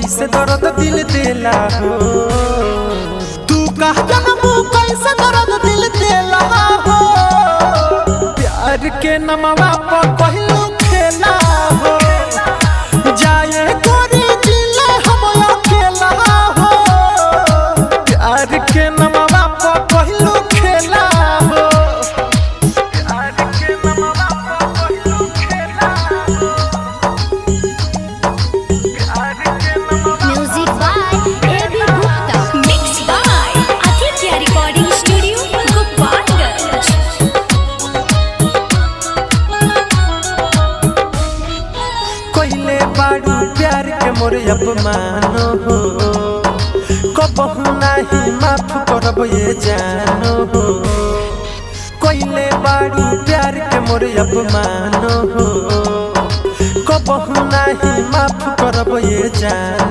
कैसे दर्द दिल देला हो। तू कह जानबू कैसे दर्द दिल देला हो। प्यार के नमवा पर कहलू खेला हो। जाए गोरी जिले हम अकेला हो। प्यार के नमवा पर कहलू खेला हो। प्यार के नमवा पर कहलू खेला हो। Music by A.B. Gupta. Mixed by Aditya Recording Studio, Gopalganj. कोइले बाड़ू प्यार के मोर अपमान हो। कबहू नहीं माफ करब ये जानो हो। कोइले बाड़ू प्यार के मोर अपमान हो। कबहू नहीं माफ करब ये जान।